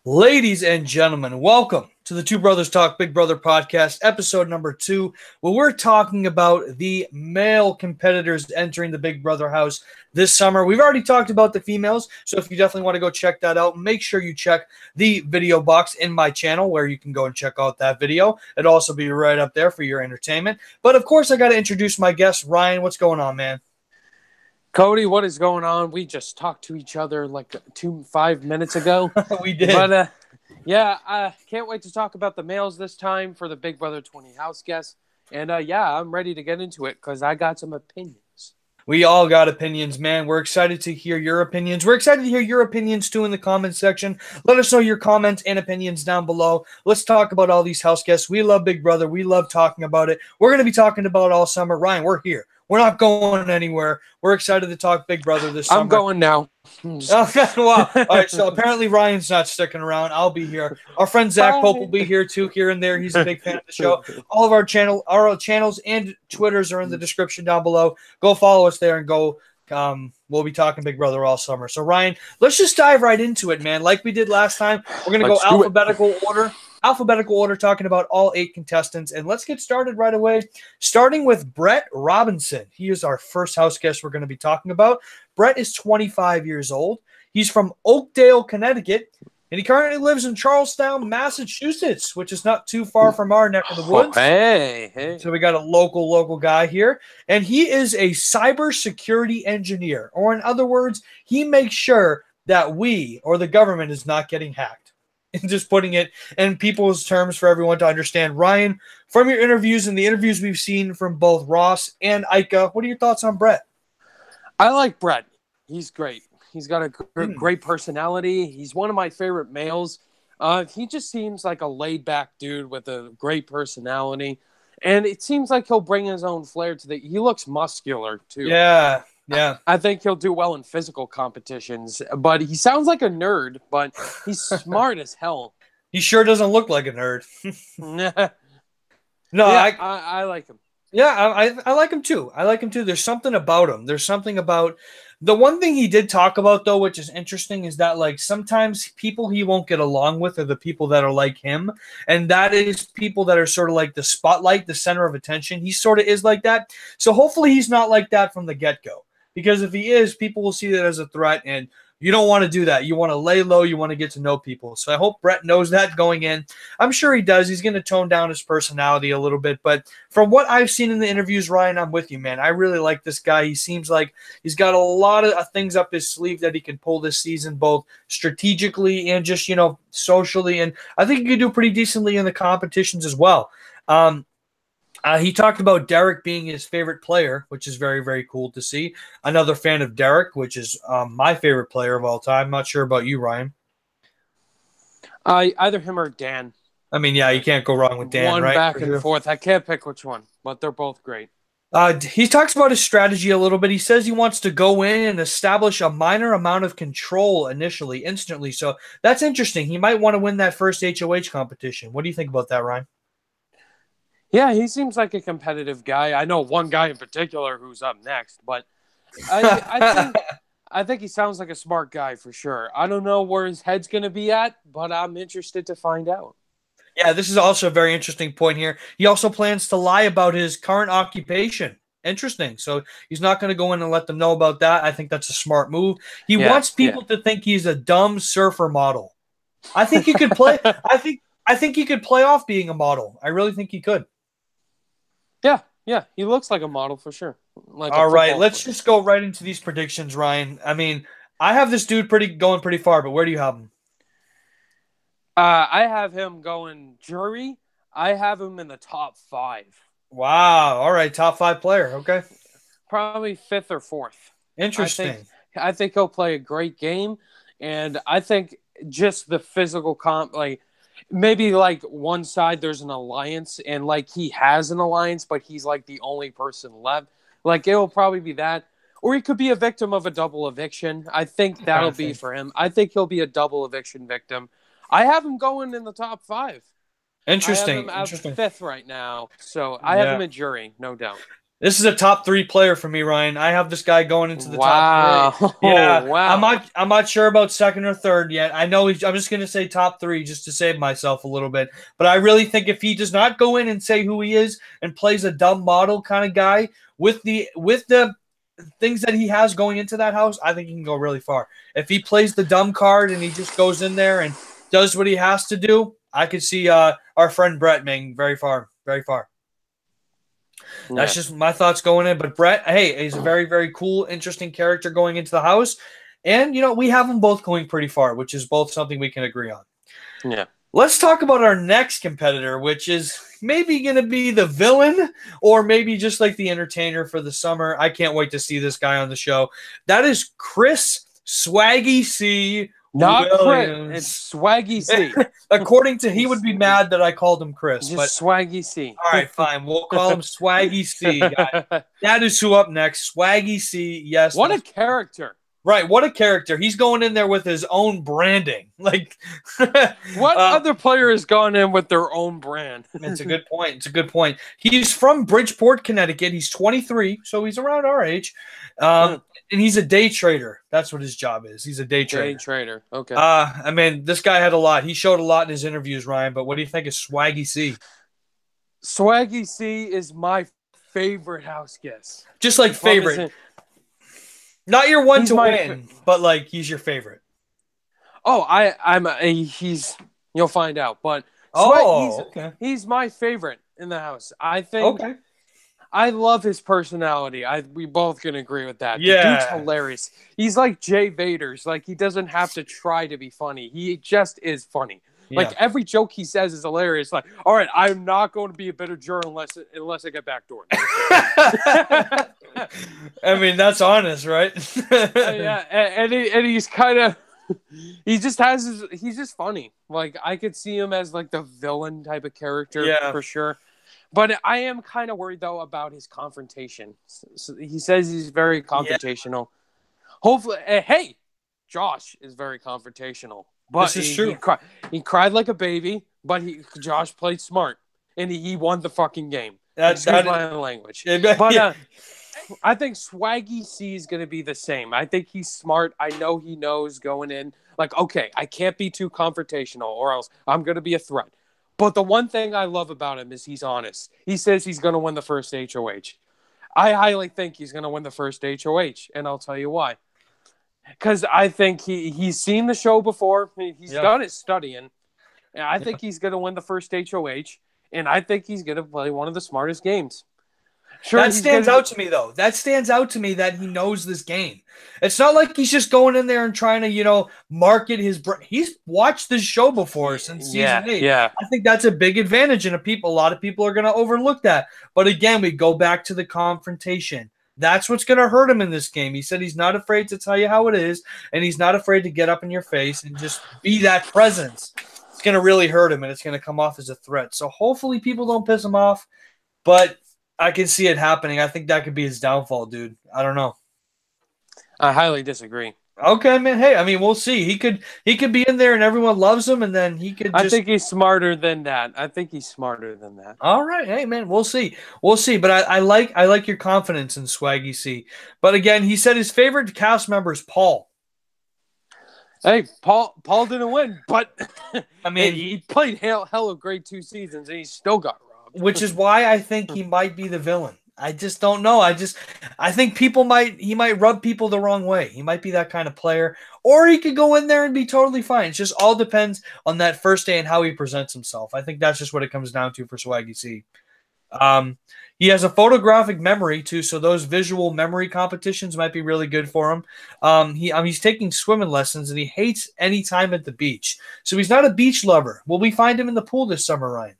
Ladies and gentlemen, welcome to the Two Brothers Talk Big Brother podcast, episode number 2, where we're talking about the male competitors entering the Big Brother house this summer. We've already talked about the females, so if you definitely want to go check that out, make sure you check the video box in my channel where you can go and check out that video. It'll also be right up there for your entertainment. But of course, I got to introduce my guest, Ryan. What's going on, man? Cody, what is going on? We just talked to each other like 5 minutes ago. We did. But I can't wait to talk about the males this time for the Big Brother 20 house guests. And I'm ready to get into it because I got some opinions. We all got opinions, man. We're excited to hear your opinions. We're excited to hear your opinions, too, in the comments section. Let us know your comments and opinions down below. Let's talk about all these house guests. We love Big Brother. We love talking about it. We're going to be talking about it all summer. Ryan, we're here. We're not going anywhere. We're excited to talk Big Brother this summer. I'm going now. Wow. All right, so apparently Ryan's not sticking around. I'll be here. Our friend Zach Pope will be here too, here and there. He's a big fan of the show. All of our channels and Twitters are in the description down below. Go follow us there and go. We'll be talking Big Brother all summer. So Ryan, let's just dive right into it, man. Like we did last time, we're gonna go alphabetical order, talking about all 8 contestants, and let's get started right away. Starting with Brett Robinson. He is our first house guest we're going to be talking about. Brett is 25 years old. He's from Oakdale, Connecticut, and he currently lives in Charlestown, Massachusetts, which is not too far from our neck of the woods. Hey. So we got a local guy here, and he is a cybersecurity engineer, or in other words, he makes sure that we or the government is not getting hacked. And just putting it in people's terms for everyone to understand. Ryan, from your interviews and the interviews we've seen from both Ross and Ika, what are your thoughts on Brett? I like Brett. He's great. He's got a great personality. He's one of my favorite males. He just seems like a laid-back dude with a great personality. And it seems like he'll bring his own flair to the – he looks muscular, too. Yeah. I think he'll do well in physical competitions, but he sounds like a nerd, but he's smart as hell. He sure doesn't look like a nerd. No, yeah, I like him. Yeah, I like him too. There's something about him. There's something about the one thing he did talk about, though, which is interesting, is that like sometimes people he won't get along with are the people that are like him. And that is people that are sort of like the spotlight, the center of attention. He sort of is like that. So hopefully he's not like that from the get-go. Because if he is, people will see that as a threat, and you don't want to do that. You want to lay low. You want to get to know people. So I hope Brett knows that going in. I'm sure he does. He's going to tone down his personality a little bit. But from what I've seen in the interviews, Ryan, I'm with you, man. I really like this guy. He seems like he's got a lot of things up his sleeve that he can pull this season, both strategically and just, socially. And I think he could do pretty decently in the competitions as well. He talked about Derek being his favorite player, which is very, very cool to see. Another fan of Derek, which is my favorite player of all time. Not sure about you, Ryan. Either him or Dan. I mean, yeah, you can't go wrong with Dan, right? One back and forth. I can't pick which one, but they're both great. He talks about his strategy a little bit. He says he wants to go in and establish a minor amount of control initially, instantly. So that's interesting. He might want to win that first HOH competition. What do you think about that, Ryan? Yeah, he seems like a competitive guy. I know one guy in particular who's up next, but I think he sounds like a smart guy for sure. I don't know where his head's going to be at, but I'm interested to find out. Yeah, this is also a very interesting point here. He also plans to lie about his current occupation. Interesting. So he's not going to go in and let them know about that. I think that's a smart move. He wants people to think he's a dumb surfer model. I think he could play. I think he could play off being a model. I really think he could. Yeah, he looks like a model for sure. All right, let's just go right into these predictions, Ryan. I mean, I have this dude going pretty far, but where do you have him? I have him going jury. I have him in the top 5. Wow. All right, top 5 player. Okay. Probably 5th or 4th. Interesting. I think he'll play a great game, and I think just the physical comp, like, maybe like one side there's an alliance and like he has an alliance, but he's like the only person left. Like it'll probably be that. Or he could be a victim of a double eviction. I think that'll be for him. I think he'll be a double eviction victim. I have him going in the top 5. Interesting. I have him at 5th right now. So I have him in jury, no doubt. This is a top 3 player for me, Ryan. I have this guy going into the top 3. Wow. Yeah, Wow. I'm not sure about second or third yet. I know I'm just going to say top 3 just to save myself a little bit. But I really think if he does not go in and say who he is and plays a dumb model kind of guy with the things that he has going into that house, I think he can go really far. If he plays the dumb card and he just goes in there and does what he has to do, I could see our friend Brett being very far, very far. That's Yeah. just my thoughts going in. But Brett, hey, he's a very, very cool, interesting character going into the house. And, we have them both going pretty far, which is both something we can agree on. Yeah. Let's talk about our next competitor, which is maybe going to be the villain or maybe just like the entertainer for the summer. I can't wait to see this guy on the show. That is Chris Swaggy C. Not Williams. Chris. It's Swaggy C. According to he would be mad that I called him Chris. Just But Swaggy C. all right, fine. We'll call him Swaggy C. That is who up next. Swaggy C. Yes. What a character. Right. What a character. He's going in there with his own branding. Like what other player has gone in with their own brand? It's a good point. It's a good point. He's from Bridgeport, Connecticut. He's 23, so he's around our age. And he's a day trader. That's what his job is. He's a day trader. Day trader. Okay. I mean, this guy had a lot. He showed a lot in his interviews, Ryan. But what do you think of Swaggy C? Swaggy C is my favorite house guest. Just like favorite. Not your one to win, but like he's your favorite. Oh, he's you'll find out. But he's my favorite in the house. I think I love his personality. We both can agree with that. Yeah. The dude's hilarious. He's like Jay Vaders. Like he doesn't have to try to be funny. He just is funny. Yeah. Like every joke he says is hilarious. Like, all right, I'm not going to be a better journalist unless I get backdoored. I mean, that's honest, right? Yeah, and he's kind of he's just funny. Like I could see him as like the villain type of character for sure. But I am kind of worried though about his confrontation. So he says he's very confrontational. Yeah. Hopefully, hey, Josh is very confrontational. But this is true. He cried like a baby, but Josh played smart, and he won the fucking game. Excuse my language. But I think Swaggy C is going to be the same. I think he's smart. I know he knows going in, like, okay, I can't be too confrontational or else I'm going to be a threat. But the one thing I love about him is he's honest. He says he's going to win the first HOH. I highly think he's going to win the first HOH, and I'll tell you why. Because I think he's seen the show before. He's done his studying. And I think he's going to win the first HOH. And I think he's going to play one of the smartest games. Sure, that stands out to me, though. That stands out to me that he knows this game. It's not like he's just going in there and trying to, market his brand. He's watched this show before since season 8. Yeah. I think that's a big advantage, and a lot of people are going to overlook that. But again, we go back to the confrontation. That's what's going to hurt him in this game. He said he's not afraid to tell you how it is, and he's not afraid to get up in your face and just be that presence. It's going to really hurt him, and it's going to come off as a threat. So hopefully people don't piss him off, but I can see it happening. I think that could be his downfall, dude. I don't know. I highly disagree. Okay, man. Hey, I mean, we'll see. He could be in there and everyone loves him, and then he could I think he's smarter than that. All right. Hey, man, we'll see. But I like your confidence in Swaggy C. But again, he said his favorite cast member is Paul. Hey, Paul didn't win, but I mean, he played hell of great 2 seasons, and he still got robbed. Which is why I think he might be the villain. I just don't know. I think he might rub people the wrong way. He might be that kind of player, or he could go in there and be totally fine. It just all depends on that first day and how he presents himself. I think that's just what it comes down to for Swaggy C. He has a photographic memory too, so those visual memory competitions might be really good for him. He's taking swimming lessons, and he hates any time at the beach. So he's not a beach lover. Will we find him in the pool this summer, Ryan?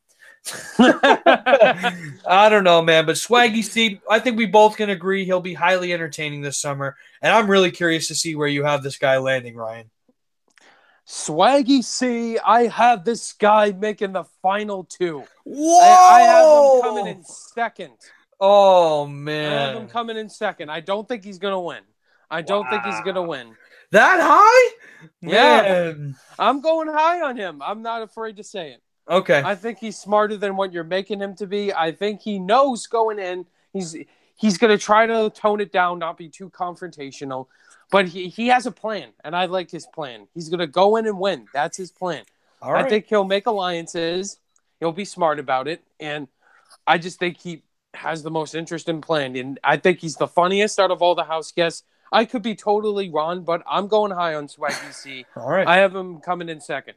I don't know, man, but Swaggy C, I think we both can agree he'll be highly entertaining this summer, and I'm really curious to see where you have this guy landing, Ryan. Swaggy C, I have this guy making the final 2. Whoa! I have him coming in second. Oh, man. I have him coming in second. I don't think he's going to win. That high? Yeah. Man. I'm going high on him. I'm not afraid to say it. Okay. I think he's smarter than what you're making him to be. I think he knows going in. he's going to try to tone it down, not be too confrontational. But he has a plan, and I like his plan. He's going to go in and win. That's his plan. All right. I think he'll make alliances. He'll be smart about it. And I just think he has the most interesting plan. And I think he's the funniest out of all the house guests. I could be totally wrong, but I'm going high on Swaggy C. All right. I have him coming in second.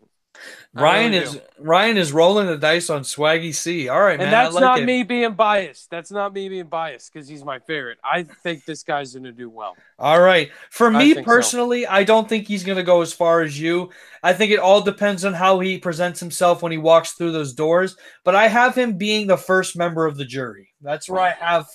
Ryan is rolling the dice on Swaggy C. All right, man. And that's I like not it. me being biased. That's not me being biased because he's my favorite. I think this guy's going to do well. All right. For me think personally, I don't think he's going to go as far as you. I think it all depends on how he presents himself when he walks through those doors. But I have him being the first member of the jury. That's where I have.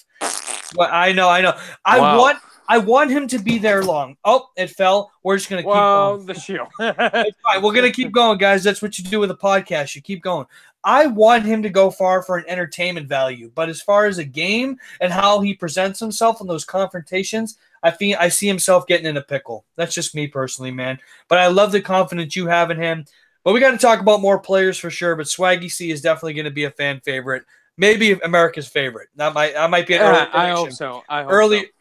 Well, I know. Wow. I want him to be there long. Oh, it fell. We're just going to keep going. The shield. It's fine. We're going to keep going, guys. That's what you do with a podcast. You keep going. I want him to go far for an entertainment value. But as far as a game and how he presents himself in those confrontations, I see himself getting in a pickle. That's just me personally, man. But I love the confidence you have in him. But we got to talk about more players for sure. But Swaggy C is definitely going to be a fan favorite. Maybe America's favorite. That might be an early prediction. I hope so.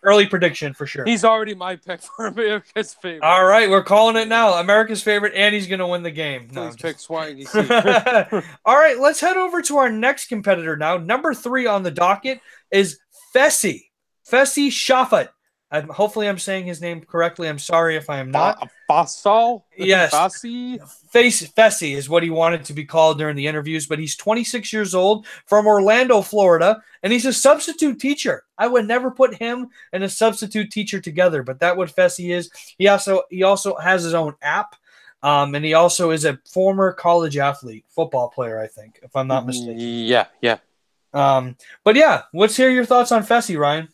Early prediction for sure. He's already my pick for America's favorite. All right, we're calling it now. America's favorite, and he's going to win the game. Please pick Swaggy C. All right, let's head over to our next competitor now. Number 3 on the docket is Fessy Shafat. Hopefully I'm saying his name correctly. I'm sorry if I am not. Fassal? Yes. Fassi? Fessy is what he wanted to be called during the interviews, but he's 26 years old from Orlando, Florida, and he's a substitute teacher. I would never put him and a substitute teacher together, but that's what Fessy is. He also has his own app, and he also is a former college athlete, football player, I think, if I'm not mistaken. Yeah. But yeah, let's hear your thoughts on Fessy, Ryan.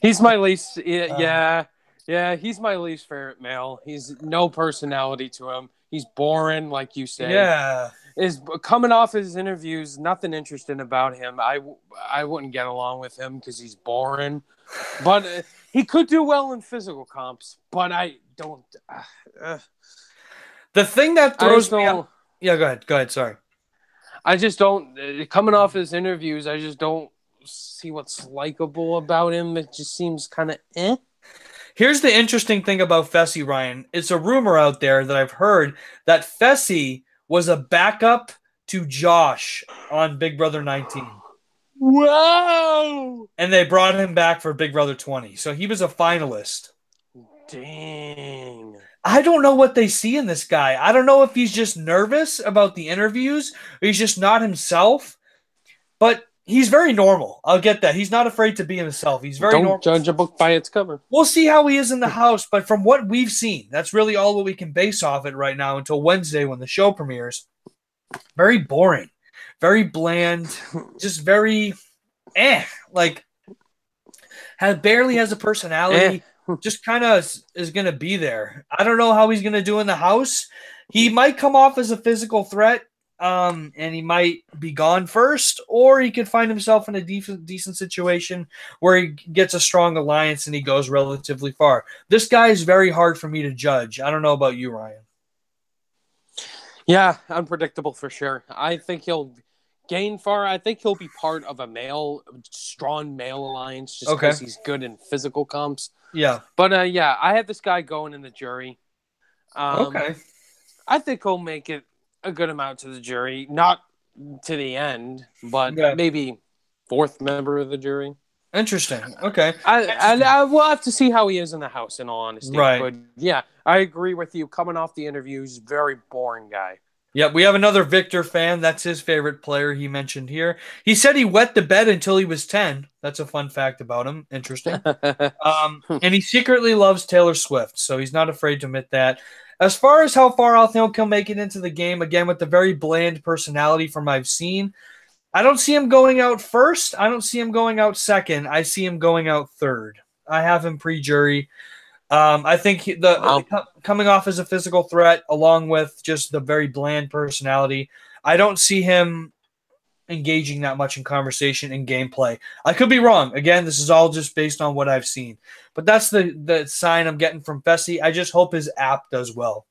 He's my least. Yeah. He's my least favorite male. He's no personality to him. He's boring, like you said. Yeah. Is coming off his interviews, nothing interesting about him. I wouldn't get along with him because he's boring. But he could do well in physical comps. But I don't. The thing that throws me out. Yeah, go ahead. Sorry. I just don't. Coming off his interviews, I just don't see what's likable about him. It just seems kind of eh. Here's the interesting thing about Fessy, Ryan. It's a rumor out there that I've heard that Fessy was a backup to Josh on Big Brother 19. Wow! And they brought him back for Big Brother 20. So he was a finalist. Dang. I don't know what they see in this guy. I don't know if he's just nervous about the interviews or he's just not himself. But he's very normal. I'll get that. He's not afraid to be himself. He's very normal. Don't judge a book by its cover. We'll see how he is in the house, but from what we've seen, that's really all what we can base off it right now until Wednesday when the show premieres. Very boring. Very bland. Just very barely has a personality. Just kind of is going to be there. I don't know how he's going to do in the house. He might come off as a physical threat. And he might be gone first, or he could find himself in a decent situation where he gets a strong alliance and he goes relatively far. This guy is very hard for me to judge. I don't know about you, Ryan. Yeah, unpredictable for sure. I think he'll gain far. I think he'll be part of a strong male alliance just because he's good in physical comps. Yeah. But I have this guy going in the jury. I think he'll make it a good amount to the jury, not to the end, but maybe 4th member of the jury. Interesting. Okay. I will have to see how he is in the house, in all honesty. Right. But yeah, I agree with you. Coming off the interviews, very boring guy. Yeah, we have another Victor fan. That's his favorite player he mentioned here. He said he wet the bed until he was 10. That's a fun fact about him. Interesting. And he secretly loves Taylor Swift, so he's not afraid to admit that. As far as how far I think he'll make it into the game, again, with the very bland personality from I've seen, I don't see him going out first. I don't see him going out second. I see him going out third. I have him pre-jury. I think coming off as a physical threat, along with just the very bland personality, I don't see him engaging that much in conversation and gameplay. I could be wrong. Again, this is all just based on what I've seen. But that's the sign I'm getting from Fessy. I just hope his app does well.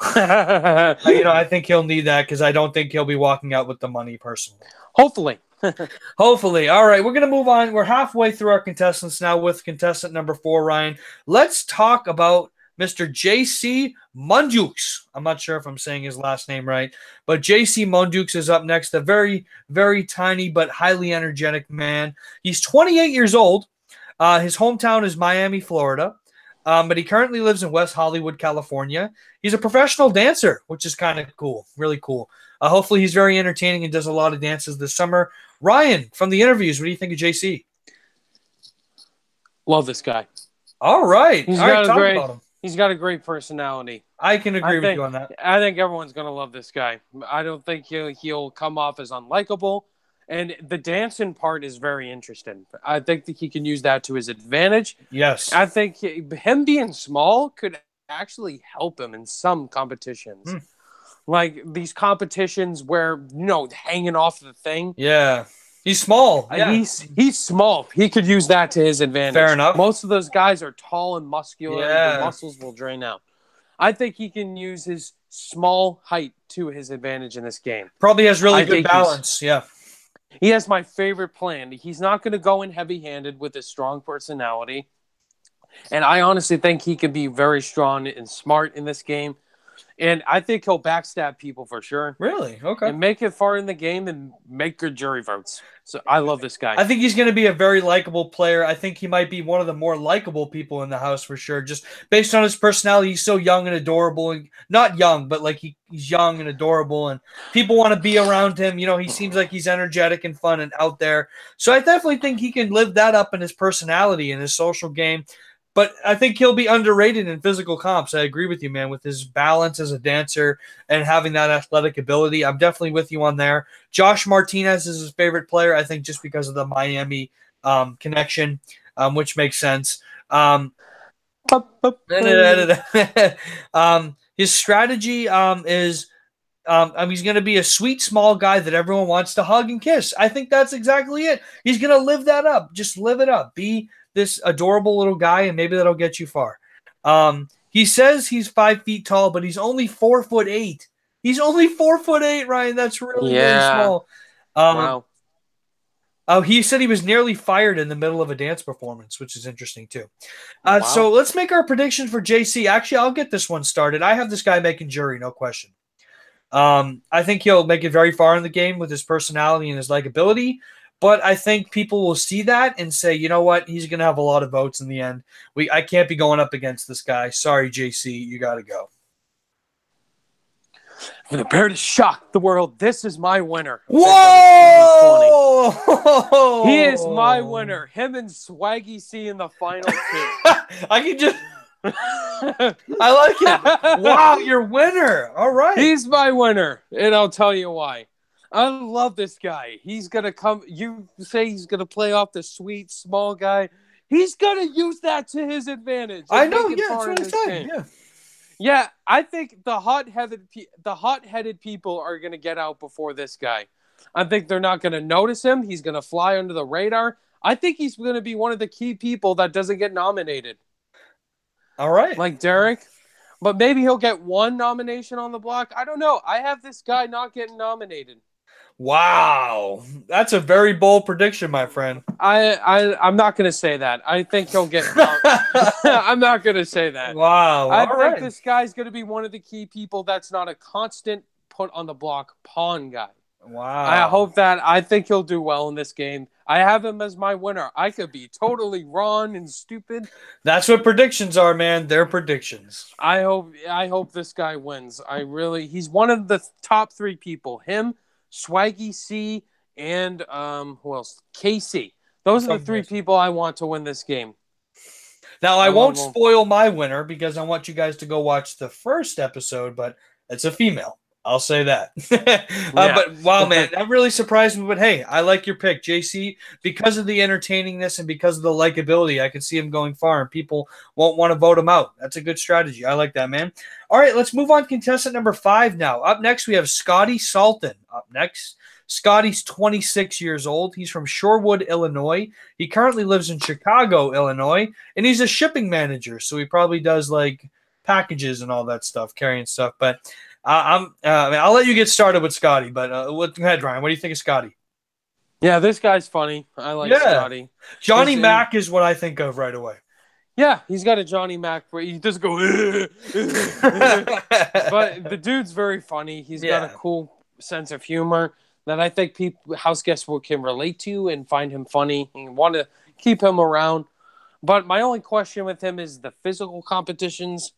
I think he'll need that because I don't think he'll be walking out with the money personally. Hopefully. Hopefully. All right, we're going to move on. We're halfway through our contestants now with contestant number 4, Ryan. Let's talk about Mr. J.C. Mundukes. I'm not sure if I'm saying his last name right, but J.C. Mundukes is up next, a very, very tiny but highly energetic man. He's 28 years old. His hometown is Miami, Florida, but he currently lives in West Hollywood, California. He's a professional dancer, which is kind of cool, really cool. Hopefully he's very entertaining and does a lot of dances this summer. Ryan, from the interviews, what do you think of JC? Love this guy. All right. He's got a great personality. I can agree with you on that. I think everyone's going to love this guy. I don't think he'll come off as unlikable. And the dancing part is very interesting. I think that he can use that to his advantage. Yes. I think him being small could actually help him in some competitions. Like these competitions where, hanging off the thing. Yeah. He's small. Yeah. He's small. He could use that to his advantage. Fair enough. Most of those guys are tall and muscular. Yeah. The muscles will drain out. I think he can use his small height to his advantage in this game. Probably has really good balance. Yeah. He has my favorite plan. He's not going to go in heavy-handed with his strong personality. And I honestly think he can be very strong and smart in this game. And I think he'll backstab people for sure. Really? Okay. And make it far in the game and make good jury votes. So I love this guy. I think he's going to be a very likable player. I think he might be one of the more likable people in the house for sure. Just based on his personality, he's so young and adorable. And not young, but like he's young and adorable. And people want to be around him. He seems like he's energetic and fun and out there. So I definitely think he can live that up in his personality and his social game. But I think he'll be underrated in physical comps. I agree with you, man, with his balance as a dancer and having that athletic ability. I'm definitely with you on there. Josh Martinez is his favorite player, I think, just because of the Miami connection, which makes sense. His strategy is he's going to be a sweet, small guy that everyone wants to hug and kiss. I think that's exactly it. He's going to live that up. Just live it up. Be this adorable little guy, and maybe that'll get you far. He says he's 5 feet tall, but he's only 4'8". He's only 4'8", Ryan. That's really, really small. Wow. He said he was nearly fired in the middle of a dance performance, which is interesting too. So let's make our predictions for JC. Actually, I'll get this one started. I have this guy making jury, no question. I think he'll make it very far in the game with his personality and his likability. But I think people will see that and say, you know what, he's going to have a lot of votes in the end. I can't be going up against this guy. Sorry, JC, you got to go. For the pair to shock the world, this is my winner. Whoa! He is my winner. Him and Swaggy C in the final two. I can just... I like it. Wow, your winner. All right. He's my winner, and I'll tell you why. I love this guy. He's going to come. You say he's going to play off the sweet, small guy. He's going to use that to his advantage. I know. Yeah, that's what I said. Yeah, I think the hot-headed people are going to get out before this guy. I think they're not going to notice him. He's going to fly under the radar. I think he's going to be one of the key people that doesn't get nominated. All right. Like Derek. But maybe he'll get one nomination on the block. I don't know. I have this guy not getting nominated. Wow, that's a very bold prediction, my friend. I'm not going to say that. I think he'll get. I'm not going to say that. Wow, I think this guy's going to be one of the key people that's not a constant put on the block pawn guy. Wow. I think he'll do well in this game. I have him as my winner. I could be totally wrong and stupid. That's what predictions are, man. They're predictions. I hope this guy wins. He's one of the top 3 people. Him, Swaggy C, and who else? Casey. Those are the 3 people I want to win this game. Now, I won't spoil my winner because I want you guys to go watch the first episode, but it's a female. I'll say that. But wow, man, that really surprised me. But hey, I like your pick, JC, because of the entertainingness and because of the likability. I could see him going far, and people won't want to vote him out. That's a good strategy. I like that, man. All right, let's move on to contestant number 5 now. Up next, we have Scotty Salton. Up next, Scotty's 26 years old. He's from Shorewood, Illinois. He currently lives in Chicago, Illinois, and he's a shipping manager. So he probably does like packages and all that stuff, carrying stuff. But I'll let you get started with Scotty. But go ahead, Ryan. What do you think of Scotty? Yeah, this guy's funny. I like Scotty. Johnny Mac is what I think of right away. Yeah, he's got a Johnny Mac where he doesn't go. But the dude's very funny. He's got a cool sense of humor that I think house guests can relate to and find him funny and want to keep him around. But my only question with him is the physical competitions.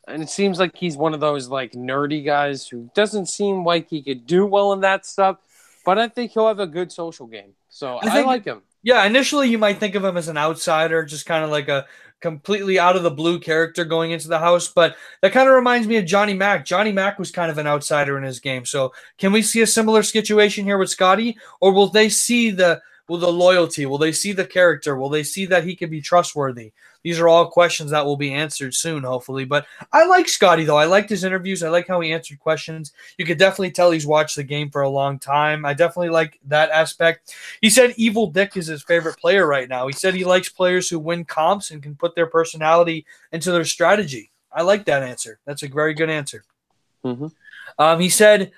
And it seems like he's one of those like nerdy guys who doesn't seem like he could do well in that stuff. But I think he'll have a good social game. So I like him. Yeah, initially you might think of him as an outsider, just kind of like a completely out of the blue character going into the house. But that kind of reminds me of Johnny Mac. Johnny Mac was kind of an outsider in his game. So can we see a similar situation here with Scotty? Or will they see the loyalty? Will they see the character? Will they see that he can be trustworthy? These are all questions that will be answered soon, hopefully. But I like Scotty, though. I liked his interviews. I like how he answered questions. You could definitely tell he's watched the game for a long time. I definitely like that aspect. He said Evil Dick is his favorite player right now. He said he likes players who win comps and can put their personality into their strategy. I like that answer. That's a very good answer. Mm-hmm. He said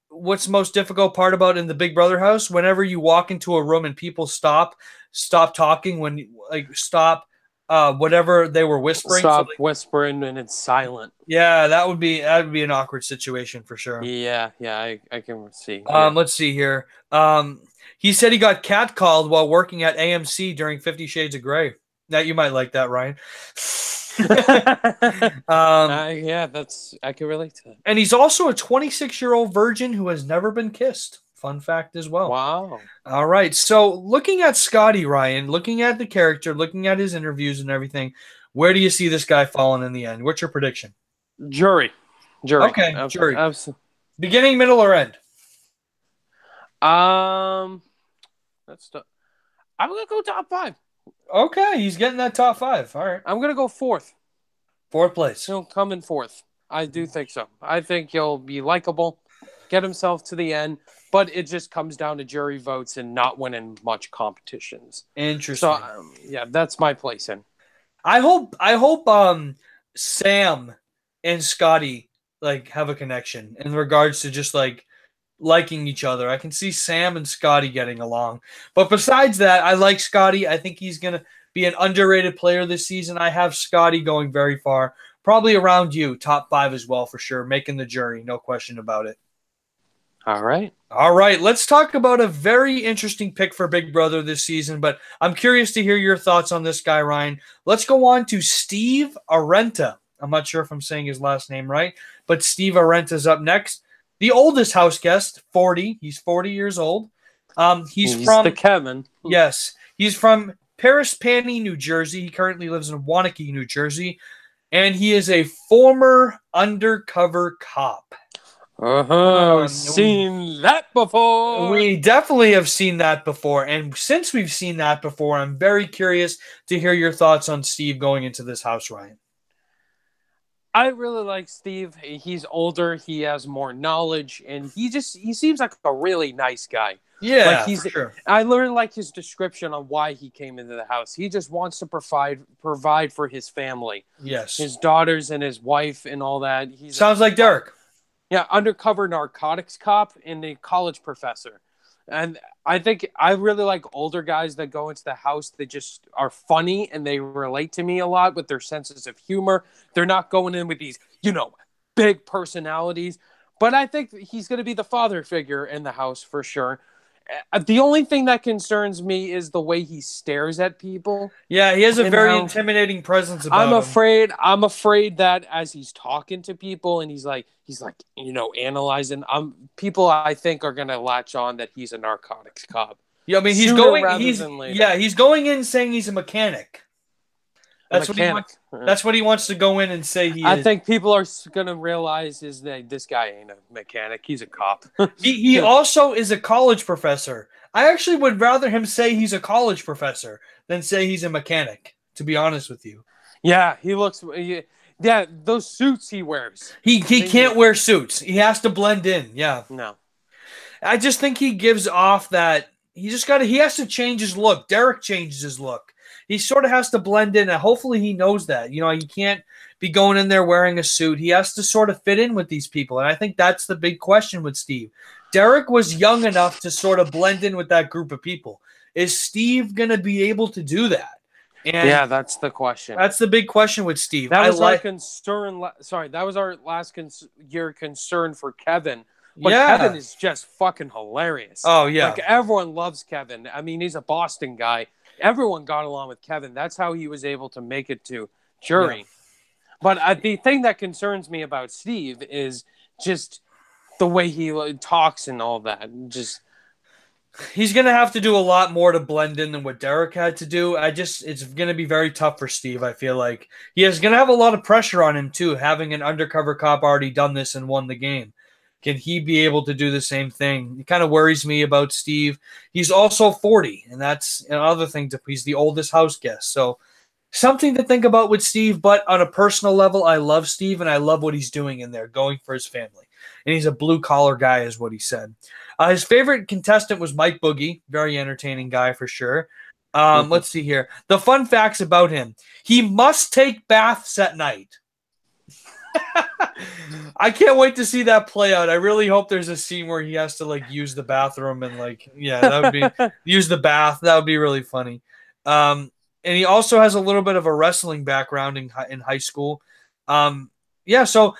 what's the most difficult part about in the Big Brother house? Whenever you walk into a room and people stop talking, stop whatever they were whispering. Stop whispering and it's silent. Yeah, that would be an awkward situation for sure. Yeah, I can see. Let's see here. He said he got catcalled while working at AMC during 50 Shades of Grey. Now you might like that, Ryan. Yeah, I can relate to that. And he's also a 26-year-old virgin who has never been kissed. Fun fact as well. Wow. All right. So looking at Scotty, Ryan, looking at the character, looking at his interviews and everything, where do you see this guy falling in the end? What's your prediction? Jury. Okay, jury. Beginning, middle, or end? I'm gonna go top 5. Okay, he's getting that top 5. All right. I'm gonna go 4th. 4th place. He'll come in 4th. I do think so. I think he'll be likable, get himself to the end, but it just comes down to jury votes and not winning much competitions. Interesting. So yeah, that's my place in. I hope Sam and Scotty have a connection in regards to just liking each other. I can see Sam and Scotty getting along. But besides that, I like Scotty. I think he's going to be an underrated player this season. I have Scotty going very far. Probably around you, top 5 as well for sure. Making the jury, no question about it. All right. Let's talk about a very interesting pick for Big Brother this season, but I'm curious to hear your thoughts on this guy, Ryan. Let's go on to Steve Arenta. I'm not sure if I'm saying his last name right, but Steve Arenta's up next. The oldest house guest, 40. He's 40 years old. He's from the Kevin. Yes. He's from Parsippany, New Jersey. He currently lives in Waunakee, New Jersey. And he is a former undercover cop. Seen that before. We definitely have seen that before. And since we've seen that before, I'm very curious to hear your thoughts on Steve going into this house, Ryan. I really like Steve. He's older. He has more knowledge. And he seems like a really nice guy. Yeah, for sure. I really like his description on why he came into the house. He just wants to provide for his family. Yes. His daughters and his wife and all that. Sounds like Derek. Yeah, undercover narcotics cop and a college professor. And I think I really like older guys that go into the house. They just are funny and they relate to me a lot with their senses of humor. They're not going in with these, big personalities. But I think he's going to be the father figure in the house for sure. The only thing that concerns me is the way he stares at people. Yeah, he has a very intimidating presence about him. I'm afraid that as he's talking to people and he's like, analyzing, people I think are going to latch on that he's a narcotics cop. Yeah, I mean, he's going in saying he's a mechanic. That's what he wants to go in and say he is. I think people are going to realize is that this guy ain't a mechanic. He's a cop. he also is a college professor. I actually would rather him say he's a college professor than say he's a mechanic, to be honest with you. Yeah, he looks... Yeah, those suits he wears. He can't wear suits. He has to blend in. Yeah. No. I just think he gives off that... He has to change his look. Derek changes his look. He sort of has to blend in, and hopefully he knows that. He can't be going in there wearing a suit. He has to sort of fit in with these people. And I think that's the big question with Steve. Derek was young enough to sort of blend in with that group of people. Is Steve going to be able to do that? And yeah, that's the question. That's the big question with Steve. That was our concern. Sorry, that was our last year concern for Kevin. But Kevin is just fucking hilarious. Oh, yeah. Like, everyone loves Kevin. I mean, he's a Boston guy. Everyone got along with Kevin. That's how he was able to make it to jury. Yeah. But the thing that concerns me about Steve is just the way he talks and all that. Just he's going to have to do a lot more to blend in than what Derek had to do. It's going to be very tough for Steve. I feel like he is going to have a lot of pressure on him too, having an undercover cop already done this and won the game. Can he be able to do the same thing? It kind of worries me about Steve. He's also 40, and that's another thing. He's the oldest house guest. So something to think about with Steve, but on a personal level, I love Steve, and I love what he's doing in there, going for his family. And he's a blue-collar guy is what he said. His favorite contestant was Mike Boogie. Very entertaining guy for sure. Let's see here. The fun facts about him. He must take baths at night. I can't wait to see that play out. I really hope there's a scene where he has to use the bathroom and that would be use the bath. That would be really funny. And he also has a little bit of a wrestling background in high school. So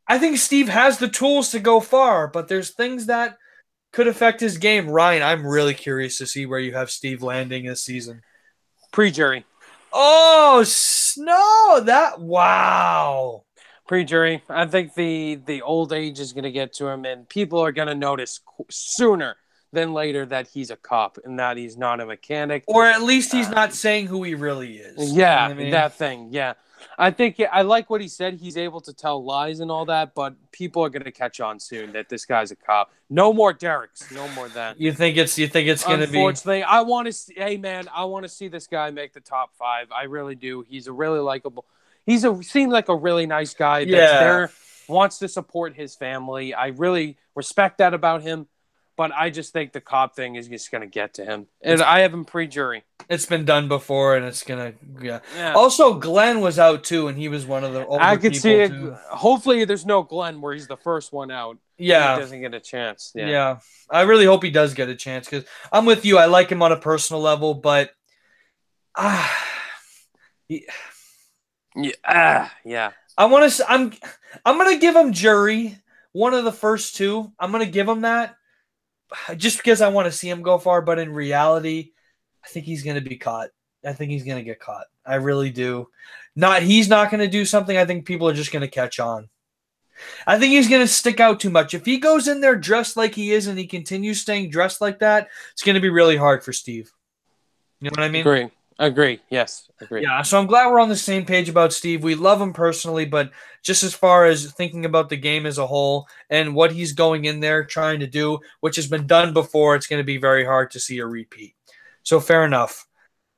I think Steve has the tools to go far, but there's things that could affect his game. Ryan, I'm really curious to see where you have Steve landing this season. Pre-jury. Oh, no, wow. Pre-jury. I think the old age is going to get to him, and people are going to notice sooner than later that he's a cop and that he's not a mechanic. Or at least he's not saying who he really is. Yeah, you know what I mean? That thing, yeah. I think I like what he said. He's able to tell lies and all that, but people are going to catch on soon that this guy's a cop. No more Derek's. No more that. You think it's going to be? Unfortunately, I want to see. Hey, man, I want to see this guy make the top 5. I really do. He's a really likable. Seems like a really nice guy. That's there, wants to support his family. I really respect that about him. But I just think the cop thing is just going to get to him. And I have him pre-jury. It's been done before, and it's going to, yeah. Also, Glenn was out, too, and he was one of the older I could people, see it. Too. Hopefully, there's no Glenn where he's the first one out. Yeah. He doesn't get a chance. Yeah. I really hope he does get a chance, because I'm with you. I like him on a personal level, but... Yeah. I'm going to give him jury, one of the first 2. I'm going to give him that. Just because I want to see him go far, but in reality, I think he's going to be caught. I think he's going to get caught. I really do. He's not going to do something. I think people are just going to catch on. I think he's going to stick out too much. If he goes in there dressed like he is and he continues staying dressed like that, it's going to be really hard for Steve. You know what I mean? Agree. Yes, agree. Yeah, so I'm glad we're on the same page about Steve. We love him personally, but just as far as thinking about the game as a whole and what he's going in there trying to do, which has been done before, it's going to be very hard to see a repeat. So fair enough.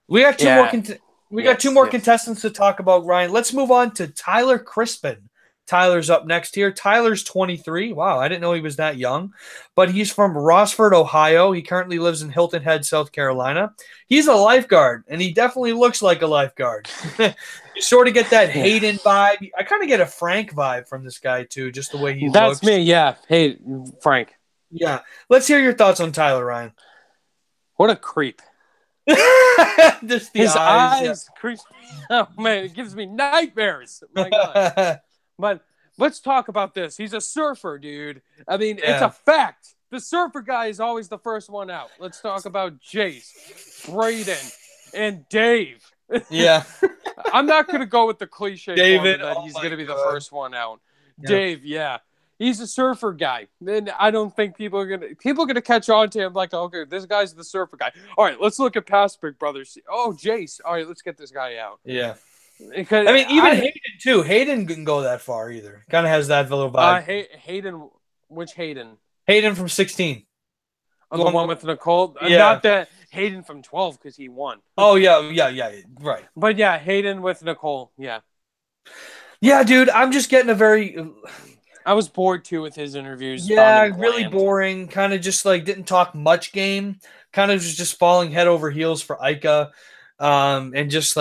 We got two more contestants to talk about, Ryan. Let's move on to Tyler Crispin. Tyler's up next here. Tyler's 23. Wow, I didn't know he was that young. But he's from Rossford, Ohio. He currently lives in Hilton Head, South Carolina. He's a lifeguard, and he definitely looks like a lifeguard. You sort of get that Hayden vibe. I kind of get a Frank vibe from this guy, too, just the way he looks. That's me, yeah. Hey, Frank. Yeah. Let's hear your thoughts on Tyler, Ryan. What a creep. Just his eyes creep. Oh, man, it gives me nightmares. My God. But let's talk about this. He's a surfer, dude. I mean, it's a fact. The surfer guy is always the first one out. Let's talk about Jace, Braden, and Dave. Yeah. I'm not going to go with the cliche David, that he's going to be the first one out. Yeah. Dave, yeah. He's a surfer guy. And I don't think people are going to catch on to him like, okay, this guy's the surfer guy. All right, let's look at past Big Brothers. Oh, Jace. All right, let's get this guy out. Yeah. Because, I mean, even Hayden, too. Hayden couldn't go that far either. Kind of has that little vibe. Hayden, which Hayden? Hayden from 16. Oh, the one with Nicole? Yeah. Not that Hayden from 12 because he won. Oh, yeah, right. But, yeah, Hayden with Nicole, yeah. Yeah, dude, I'm just getting a very... I was bored, too, with his interviews. Yeah, really boring. Kind of just, didn't talk much game. Kind of was just falling head over heels for Ika. And just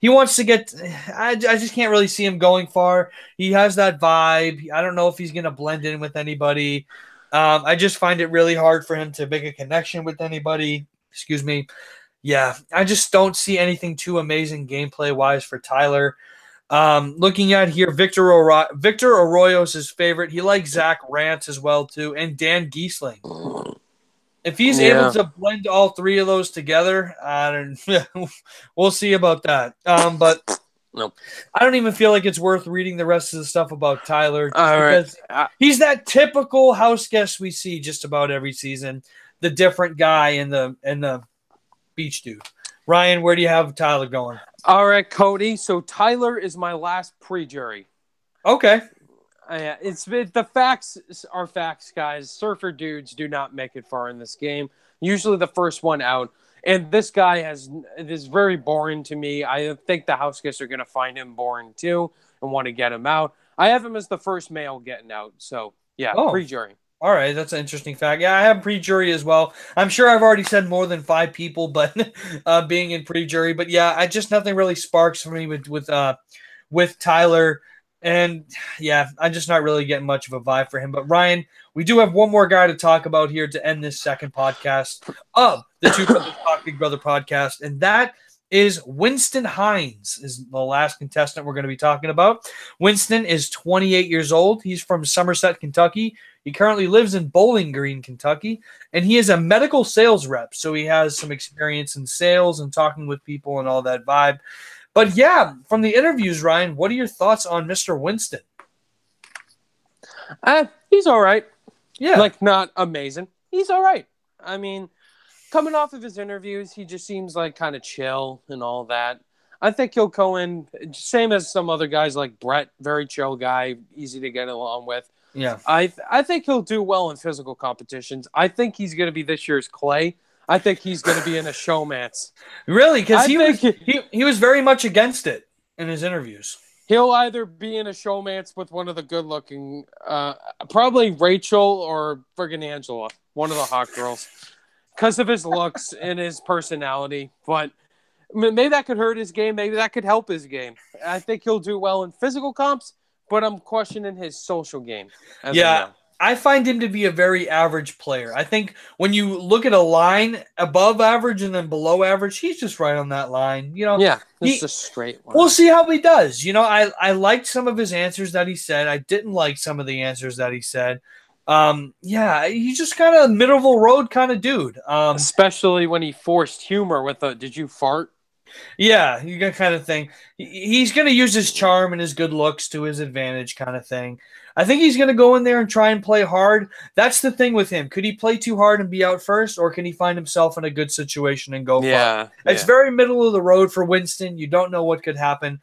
he wants to get. I just can't really see him going far. He has that vibe. I don't know if he's going to blend in with anybody. I just find it really hard for him to make a connection with anybody. Excuse me. Yeah, I just don't see anything too amazing gameplay wise for Tyler. Looking at here, Victor Arroyo is his favorite. He likes Zach Rance as well too, and Dan Giesling. If he's able to blend all three of those together, we'll see about that. But nope. I don't even feel like it's worth reading the rest of the stuff about Tyler because he's that typical house guest we see just about every season. The different guy in the beach dude. Ryan, where do you have Tyler going? All right, Cody. So Tyler is my last pre-jury. Okay. The facts are facts, guys. Surfer dudes do not make it far in this game. Usually the first one out. And this guy is very boring to me. I think the house guests are going to find him boring too and want to get him out. I have him as the first male getting out. So, yeah, pre-jury. All right, that's an interesting fact. Yeah, I have pre-jury as well. I'm sure I've already said more than 5 people, but being in pre-jury. But yeah, nothing really sparks for me with Tyler, and yeah, I'm just not really getting much of a vibe for him. But Ryan, we do have one more guy to talk about here to end this second podcast of the Two Brothers Talk Big Brother podcast, and that is Winston Hines is the last contestant we're going to be talking about. Winston is 28 years old. He's from Somerset, Kentucky. He currently lives in Bowling Green, Kentucky, and he is a medical sales rep, so he has some experience in sales and talking with people and all that vibe. But yeah, from the interviews, Ryan, what are your thoughts on Mr. Winston? He's all right. Yeah. Like, not amazing. He's all right. I mean, coming off of his interviews, he just seems like kind of chill and all that. I think he'll go in, same as some other guys like Brett, very chill guy, easy to get along with. Yeah, I think he'll do well in physical competitions. I think he's going to be this year's Clay. I think he's going to be in a showmance. Really? Because he was very much against it in his interviews. He'll either be in a showmance with one of the good-looking, probably Rachel or friggin' Angela, one of the hot girls, because of his looks and his personality. But maybe that could hurt his game. Maybe that could help his game. I think he'll do well in physical comps. But I'm questioning his social game. Yeah, I find him to be a very average player. I think when you look at a line above average and then below average, he's just right on that line. You know, yeah, it's a straight line. We'll see how he does. You know, I liked some of his answers that he said. I didn't like some of the answers that he said. Yeah, he's just kind of middle of the road kind of dude. Especially when he forced humor with a "Did you fart?" Yeah, you got kind of thing. He's going to use his charm and his good looks to his advantage kind of thing. I think he's going to go in there and try and play hard. That's the thing with him. Could he play too hard and be out first, or can he find himself in a good situation and go far? It's very middle of the road for Winston. You don't know what could happen.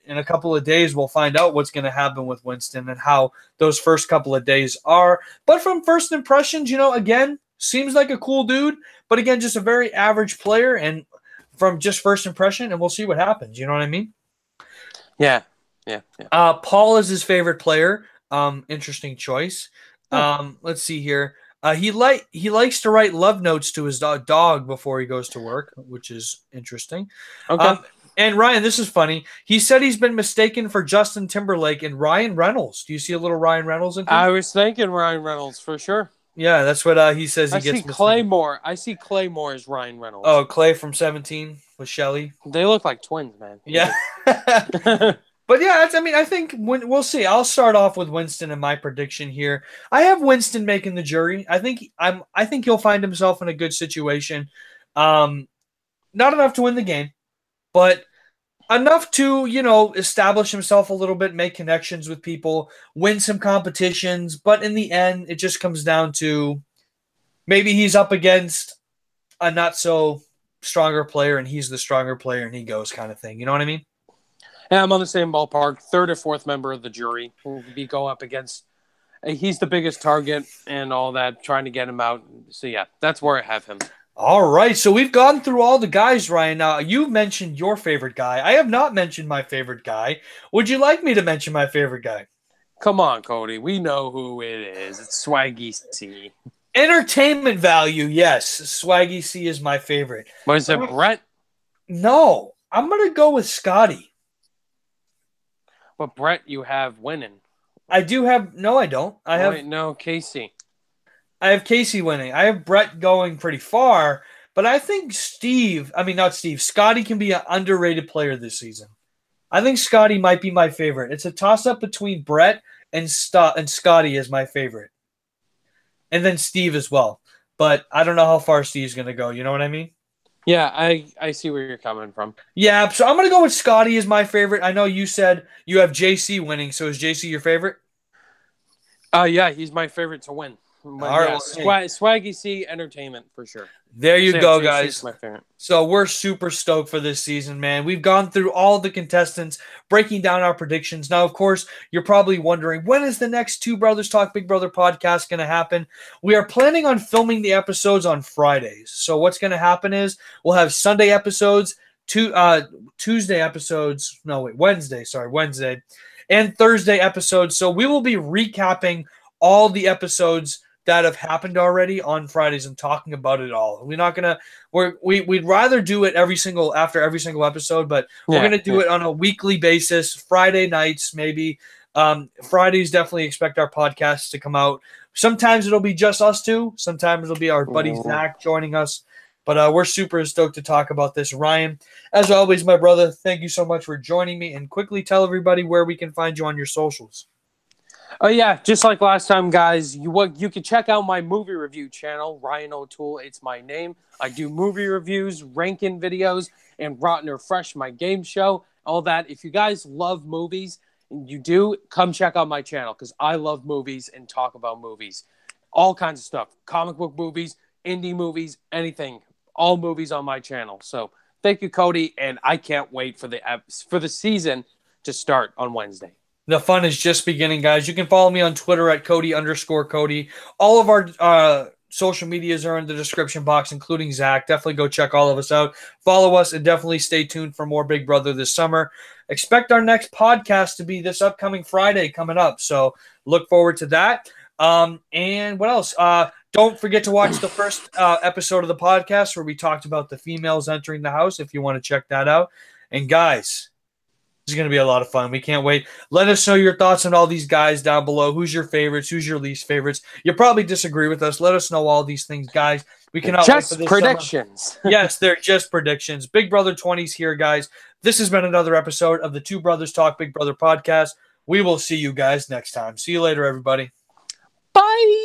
In a couple of days, we'll find out what's going to happen with Winston and how those first couple of days are. But from first impressions, you know, again, seems like a cool dude, but again, just a very average player, and from just first impression, and we'll see what happens. You know what I mean? Yeah. Paul is his favorite player. Interesting choice. Let's see here. He likes to write love notes to his dog before he goes to work, which is interesting. Okay. And Ryan, this is funny. He said he's been mistaken for Justin Timberlake and Ryan Reynolds. Do you see a little Ryan Reynolds in here? I was thinking Ryan Reynolds for sure. Yeah, that's what he says. I see Claymore. I see Claymore as Ryan Reynolds. Oh, Clay from 17 with Shelly. They look like twins, man. Yeah. But yeah, I think we'll see. I'll start off with Winston in my prediction here. I have Winston making the jury. I think he'll find himself in a good situation. Not enough to win the game, but enough to, you know, establish himself a little bit, make connections with people, win some competitions. But in the end, it just comes down to maybe he's up against a not so stronger player and he's the stronger player and he goes kind of thing. You know what I mean? Yeah, I'm on the same ballpark. Third or fourth member of the jury will be go up against. He's the biggest target and all that, trying to get him out. So yeah, that's where I have him. All right, so we've gone through all the guys, Ryan. Now, you mentioned your favorite guy. I have not mentioned my favorite guy. Would you like me to mention my favorite guy? Come on, Cody. We know who it is. It's Swaggy C. Entertainment value, yes. Swaggy C is my favorite. Was it Brett? No. I'm gonna go with Scotty. But Brett, you have winning. I do have no, I don't. No, Casey. I have Casey winning. I have Brett going pretty far, but I think not Steve, Scotty can be an underrated player this season. I think Scotty might be my favorite. It's a toss-up between Brett and Scotty as my favorite. And then Steve as well. But I don't know how far Steve's going to go. You know what I mean? Yeah, I see where you're coming from. Yeah, so I'm going to go with Scotty as my favorite. I know you said you have JC winning, so is JC your favorite? Yeah, he's my favorite to win. But All right, Swaggy C Entertainment for sure. There you go, JC's guys. my favorite. So we're super stoked for this season, man. We've gone through all the contestants, breaking down our predictions. Now, of course, you're probably wondering, when is the next Two Brothers Talk Big Brother podcast going to happen? We are planning on filming the episodes on Fridays. So what's going to happen is we'll have Sunday episodes, Wednesday, and Thursday episodes. So we will be recapping all the episodes that have happened already on Fridays and talking about it all. We're not gonna we'd rather do it after every single episode, but we're gonna do it on a weekly basis, Friday nights maybe. Fridays definitely expect our podcasts to come out. Sometimes it'll be just us two. Sometimes it'll be our buddy Zach joining us. But we're super stoked to talk about this. Ryan, as always, my brother, thank you so much for joining me. And quickly tell everybody where we can find you on your socials. Oh, yeah. Just like last time, guys, you can check out my movie review channel, Ryan O'Toole. It's my name. I do movie reviews, ranking videos, and Rotten or Fresh, my game show, all that. If you guys love movies, and you do, come check out my channel because I love movies and talk about movies. All kinds of stuff. Comic book movies, indie movies, anything. All movies on my channel. So thank you, Cody, and I can't wait for the season to start on Wednesday. The fun is just beginning, guys. You can follow me on Twitter at Cody_Cody. All of our social medias are in the description box, including Zach. Definitely go check all of us out. Follow us and definitely stay tuned for more Big Brother this summer. Expect our next podcast to be this upcoming Friday coming up. So look forward to that. And what else? Don't forget to watch the first episode of the podcast where we talked about the females entering the house if you want to check that out. And guys, this is going to be a lot of fun. We can't wait. Let us know your thoughts on all these guys down below. Who's your favorites? Who's your least favorites? You probably disagree with us. Let us know all these things, guys. We cannot wait for this predictions. Yes, they're just predictions. Big Brother 20's here, guys. This has been another episode of the Two Brothers Talk Big Brother podcast. We will see you guys next time. See you later, everybody. Bye.